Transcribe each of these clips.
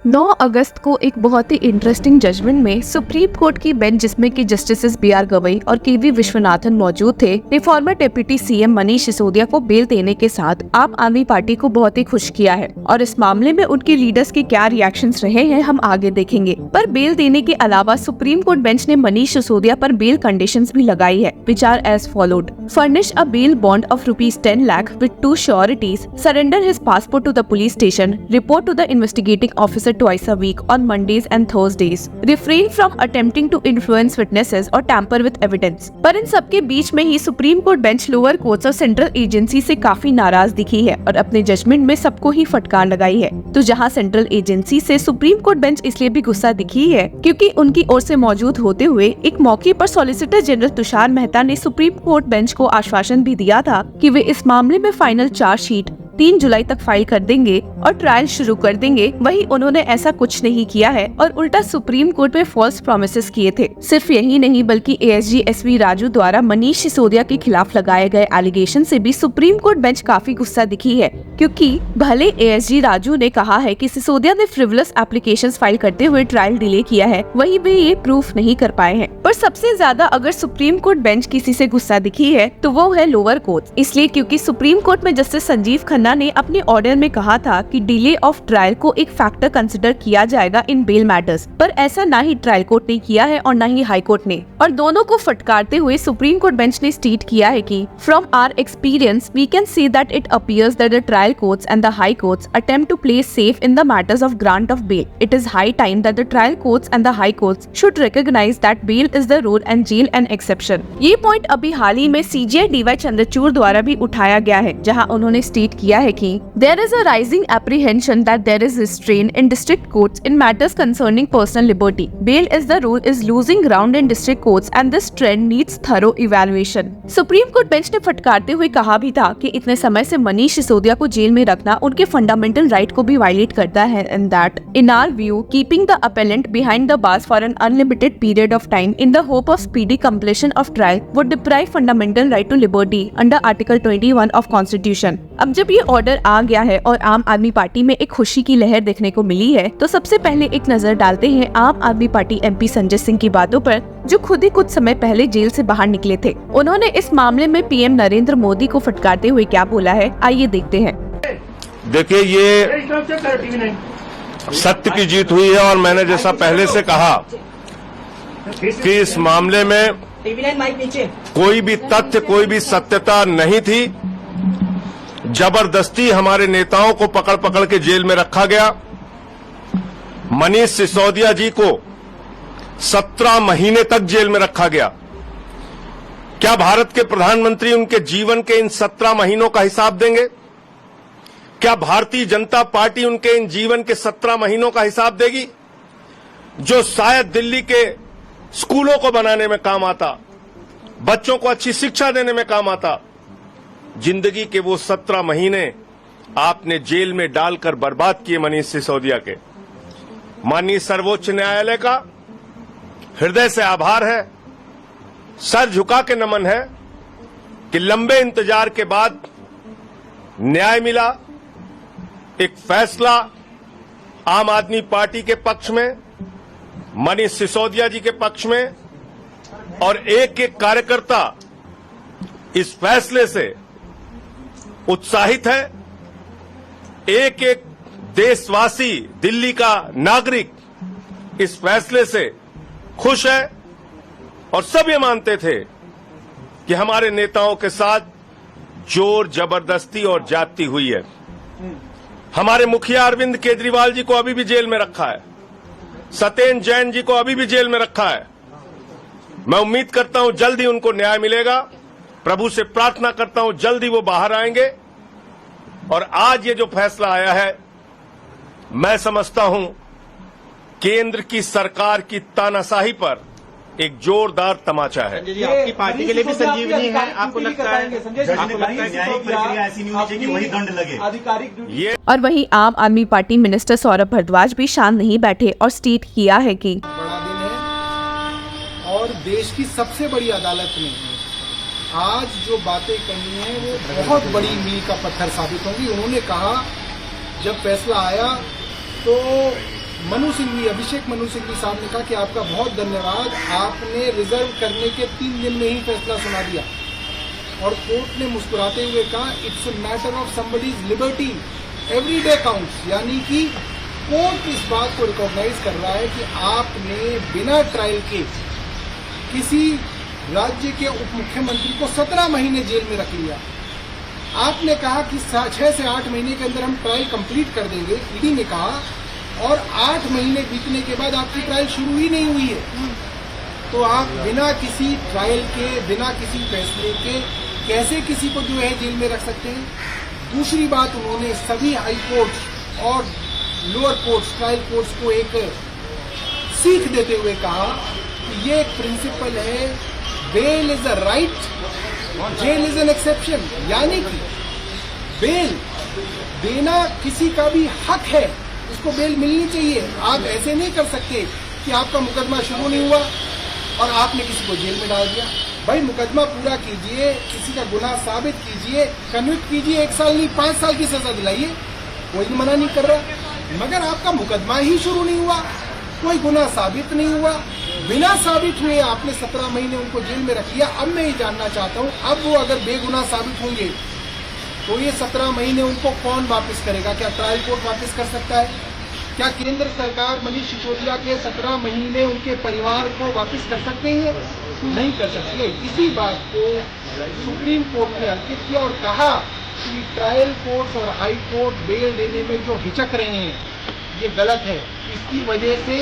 9 अगस्त को एक बहुत ही इंटरेस्टिंग जजमेंट में सुप्रीम कोर्ट की बेंच, जिसमें कि जस्टिस बी.आर. गवई और के.वी. विश्वनाथन मौजूद थे, ने farmer deputy CM Manish Sisodia को बेल देने के साथ आम आदमी पार्टी को बहुत ही खुश किया है। और इस मामले में उनके लीडर्स के क्या रिएक्शंस रहे हैं हम आगे देखेंगे। पर बेल देने के अलावा सुप्रीम कोर्ट बेंच ने मनीष सिसोदिया पर बेल कंडीशंस भी लगाई है, which are as followed. Furnish a bail bond of ₹10 lakh with 2 sureties, surrender his passport to the police station, report to the investigating officer twice a week on Mondays and Thursdays. Refrain from attempting to influence witnesses or tamper with evidence. पर इन सबके बीच में ही supreme court bench lower courts और central agency से काफी नाराज दिखी है और अपने जजमेंट में सबको ही फटकार लगाई है। तो जहां सेंट्रल एजेंसी से सुप्रीम कोर्ट बेंच इसलिए भी गुस्सा दिखी है क्योंकि उनकी ओर से मौजूद होते हुए एक मौके पर सॉलिसिटर जनरल तुषार मेहता ने सुप्रीम कोर्ट बेंच को आश्वासन भी दिया था कि वे इस मामले में फाइनल चार्जशीट 3 जुलाई तक फाइल कर देंगे और ट्रायल शुरू कर देंगे। वहीं उन्होंने ऐसा कुछ नहीं किया है और उल्टा सुप्रीम कोर्ट में फॉल्स प्रॉमिसेस किए थे। सिर्फ यही नहीं बल्कि एएसजी एसवी राजू द्वारा मनीष सिसोदिया के खिलाफ लगाए गए एलिगेशन से भी सुप्रीम कोर्ट बेंच काफी गुस्सा दिखी है, क्योंकि भले एएसजी राजू ने कहा है कि सिसोदिया ने फ्रिवलस एप्लीकेशंस फाइल करते हुए ट्रायल डिले किया है, वहीं वे ये प्रूफ नहीं कर पाए हैं। पर सबसे ज्यादा अगर सुप्रीम कोर्ट बेंच किसी से गुस्सा दिखी है तो वो है लोअर कोर्ट, इसलिए क्योंकि सुप्रीम कोर्ट में जस्टिस संजीव खन्ना ने अपने ऑर्डर में कहा था कि डिले ऑफ ट्रायल को एक फैक्टर कंसिडर किया जाएगा इन बेल मैटर्स, पर ऐसा ना ही ट्रायल कोर्ट ने किया है और ना ही हाई कोर्ट ने। और दोनों को फटकारते हुए सुप्रीम कोर्ट बेंच ने स्टेट किया है कि from our experience we can see that it appears that the trial courts and the high courts attempt to play safe in the matters of grant of bail. It is high time that the trial courts and the high courts should recognise that bail is the rule and jail an exception. ये point अभी हाल ही में CGI D Y Chandrachud द्वारा भी उठाया गया है, जहाँ उन्होंने स्टेट किया है कि there is a rising apprehension that there is restraint in district courts in matters concerning personal liberty. Bail as the rule is losing ground in district courts and this trend needs thorough evaluation. Supreme court bench ने फटकारते हुए कहा भी था कि इतने समय से मनीष सिसोदिया को जेल में रखना उनके फंडामेंटल राइट को भी वायलेट करता है, and that in our view keeping the appellant behind the bars for an unlimited period of time in the hope of speedy completion of trial would deprive fundamental right to liberty under Article 21 of Constitution. अब जब ये order आ गया है और आम आदमी party में एक खुशी की लहर देखने को मिली है, तो सबसे पहले एक नजर डालते हैं आम आदमी पार्टी एमपी संजय सिंह की बातों पर, जो खुद ही कुछ समय पहले जेल से बाहर निकले थे। उन्होंने इस मामले में पीएम नरेंद्र मोदी को फटकारते हुए क्या बोला है, आइए देखते हैं। देखिए, ये सत्य की जीत हुई है और मैंने जैसा पहले से कहा कि इस मामले में कोई भी तथ्य, कोई भी सत्यता नहीं थी। जबरदस्ती हमारे नेताओं को पकड़ पकड़ के जेल में रखा गया। मनीष सिसोदिया जी को 17 महीने तक जेल में रखा गया। क्या भारत के प्रधानमंत्री उनके जीवन के इन 17 महीनों का हिसाब देंगे? क्या भारतीय जनता पार्टी उनके इन जीवन के 17 महीनों का हिसाब देगी, जो शायद दिल्ली के स्कूलों को बनाने में काम आता, बच्चों को अच्छी शिक्षा देने में काम आता? जिंदगी के वो 17 महीने आपने जेल में डालकर बर्बाद किए मनीष सिसोदिया के। माननीय सर्वोच्च न्यायालय का हृदय से आभार है, सर झुका के नमन है कि लंबे इंतजार के बाद न्याय मिला, एक फैसला आम आदमी पार्टी के पक्ष में, मनीष सिसोदिया जी के पक्ष में, और एक एक कार्यकर्ता इस फैसले से उत्साहित है। एक एक देशवासी, दिल्ली का नागरिक इस फैसले से खुश है और सब ये मानते थे कि हमारे नेताओं के साथ जोर जबरदस्ती और ज्यादती हुई है। हमारे मुखिया अरविंद केजरीवाल जी को अभी भी जेल में रखा है, सत्येंद्र जैन जी को अभी भी जेल में रखा है। मैं उम्मीद करता हूं जल्द ही उनको न्याय मिलेगा। प्रभु से प्रार्थना करता हूं जल्द ही वो बाहर आएंगे। और आज ये जो फैसला आया है, मैं समझता हूं केंद्र की सरकार की तानाशाही पर एक जोरदार तमाचा है। संजय जी, आपकी पार्टी के लिए भी संजीवनी है, आपको लगता है न्यायिक प्रक्रिया ऐसी नहीं होनी चाहिए कि वही दंड लगे आधिकारिक। और वहीं आम आदमी पार्टी मिनिस्टर सौरभ भारद्वाज भी शांत नहीं बैठे और स्टेट किया है कि बड़ा दिन है और देश की सबसे बड़ी अदालत में आज जो बातें कही हैं वो बहुत बड़ी मील का पत्थर साबित होंगी। उन्होंने कहा जब फैसला आया तो अभिषेक मनु सिंघवी साहब ने कहा कि आपका बहुत धन्यवाद, आपने रिजर्व करने के 3 दिन में ही फैसला सुना दिया। और कोर्ट ने मुस्कुराते हुए कहा it's a matter of somebody's liberty, every day counts, यानी कि कोर्ट इस बात को रिकॉग्नाइज कर रहा है कि आपने बिना ट्रायल के किसी राज्य के उप मुख्यमंत्री को 17 महीने जेल में रख लिया। आपने कहा कि 6 से 8 महीने के अंदर हम ट्रायल कंप्लीट कर देंगे, ईडी ने कहा, और 8 महीने बीतने के बाद आपकी ट्रायल शुरू ही नहीं हुई है। तो आप बिना किसी ट्रायल के, बिना किसी फैसले के कैसे किसी को जो है जेल में रख सकते हैं। दूसरी बात, उन्होंने सभी हाई कोर्ट्स और लोअर कोर्ट्स, ट्रायल कोर्ट्स को एक सीख देते हुए कहा कि ये एक प्रिंसिपल है, bail is a right, jail is an exception, यानी कि बेल देना किसी का भी हक है, उसको बेल मिलनी चाहिए। आप ऐसे नहीं कर सकते कि आपका मुकदमा शुरू नहीं हुआ और आपने किसी को जेल में डाल दिया। भाई मुकदमा पूरा कीजिए, किसी का गुनाह साबित कीजिए, कन्विक्ट कीजिए, 1 साल नहीं 5 साल की सजा दिलाइए, कोई मना नहीं कर रहा। मगर आपका मुकदमा ही शुरू नहीं हुआ, कोई गुनाह साबित नहीं हुआ, बिना साबित हुए आपने 17 महीने उनको जेल में रख लिया। अब मैं ये जानना चाहता हूँ, अब वो अगर बेगुनाह साबित होंगे तो ये 17 महीने उनको कौन वापस करेगा? क्या ट्रायल कोर्ट वापस कर सकता है? क्या केंद्र सरकार मनीष सिसोदिया के 17 महीने उनके परिवार को वापस कर सकते हैं? नहीं कर सकती है। इसी बात को सुप्रीम कोर्ट ने अंकित किया और कहा कि ट्रायल कोर्ट और हाई कोर्ट बेल देने में जो हिचक रहे हैं ये गलत है। इसकी वजह से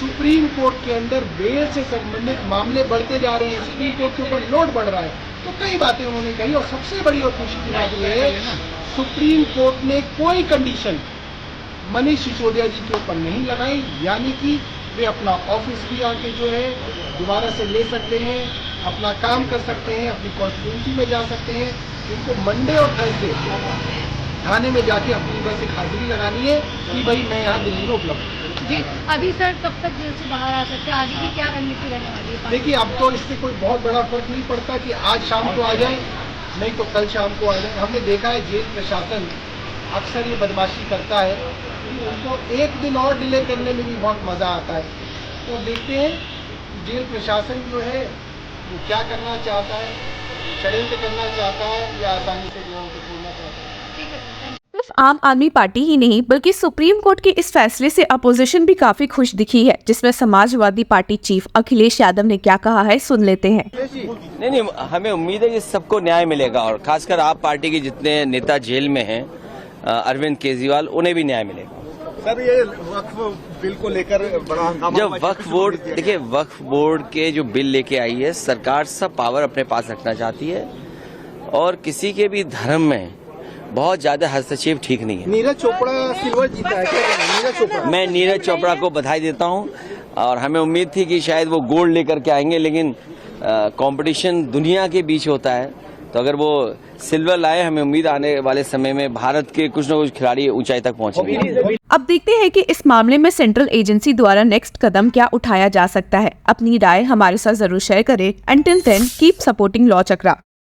सुप्रीम कोर्ट के अंदर बेल से संबंधित मामले बढ़ते जा रहे हैं, सुप्रीम कोर्ट के ऊपर लोड बढ़ रहा है। तो कई बातें उन्होंने कही और सबसे बड़ी और खुशी की बात यह है सुप्रीम कोर्ट ने कोई कंडीशन मनीष सिसोदिया जी के ऊपर नहीं लगाई, यानी कि वे अपना ऑफिस भी आके जो है दोबारा से ले सकते हैं, अपना काम कर सकते हैं, अपनी कॉन्स्टिट्यूंसी में जा सकते हैं। इनको मंडे और थर्सडे थाने में जाके अपनी बस एक हाजिरी लगानी है कि भाई मैं यहाँ दिल्ली में उपलब्ध हूँ। जी अभी सर कब तक जेल से बाहर आ सकते हैं? आगे की क्या रणनीति रहने वाली है? देखिए अब तो इससे कोई बहुत बड़ा फर्क नहीं पड़ता कि आज शाम को आ जाए, नहीं तो कल शाम को आ जाए। हमने देखा है जेल प्रशासन अक्सर ये बदमाशी करता है कि उनको एक दिन और डिले करने में भी बहुत मजा आता है। तो देखते हैं जेल प्रशासन जो है वो क्या करना चाहता है, षड्यंत्र करना चाहता है या आसानी से जो है उनको छोड़ना चाहता है। सिर्फ आम आदमी पार्टी ही नहीं बल्कि सुप्रीम कोर्ट के इस फैसले से अपोजिशन भी काफी खुश दिखी है, जिसमें समाजवादी पार्टी चीफ अखिलेश यादव ने क्या कहा है, सुन लेते हैं। नहीं, हमें उम्मीद है कि सबको न्याय मिलेगा और खासकर आप पार्टी के जितने नेता जेल में हैं, अरविंद केजरीवाल, उन्हें भी न्याय मिलेगा। सर ये वक्फ बिल को लेकर बड़ा हंगामा, जब वक्फ बोर्ड, देखिए वक्फ बोर्ड के जो बिल लेके आई है, सरकार सब पावर अपने पास रखना चाहती है और किसी के भी धर्म में बहुत ज्यादा हस्तक्षेप ठीक नहीं है। नीरज चोपड़ा सिल्वर जीता है क्या? नीरज चोपड़ा, मैं नीरज चोपड़ा को बधाई देता हूं और हमें उम्मीद थी कि शायद वो गोल्ड लेकर के आएंगे, लेकिन कंपटीशन दुनिया के बीच होता है, तो अगर वो सिल्वर लाए, हमें उम्मीद आने वाले समय में भारत के कुछ न कुछ खिलाड़ी ऊंचाई तक पहुंचेंगे। अब देखते हैं कि इस मामले में सेंट्रल एजेंसी द्वारा नेक्स्ट कदम क्या उठाया जा सकता है। अपनी राय हमारे साथ जरूर शेयर करें। Until then keep supporting law चक्रा।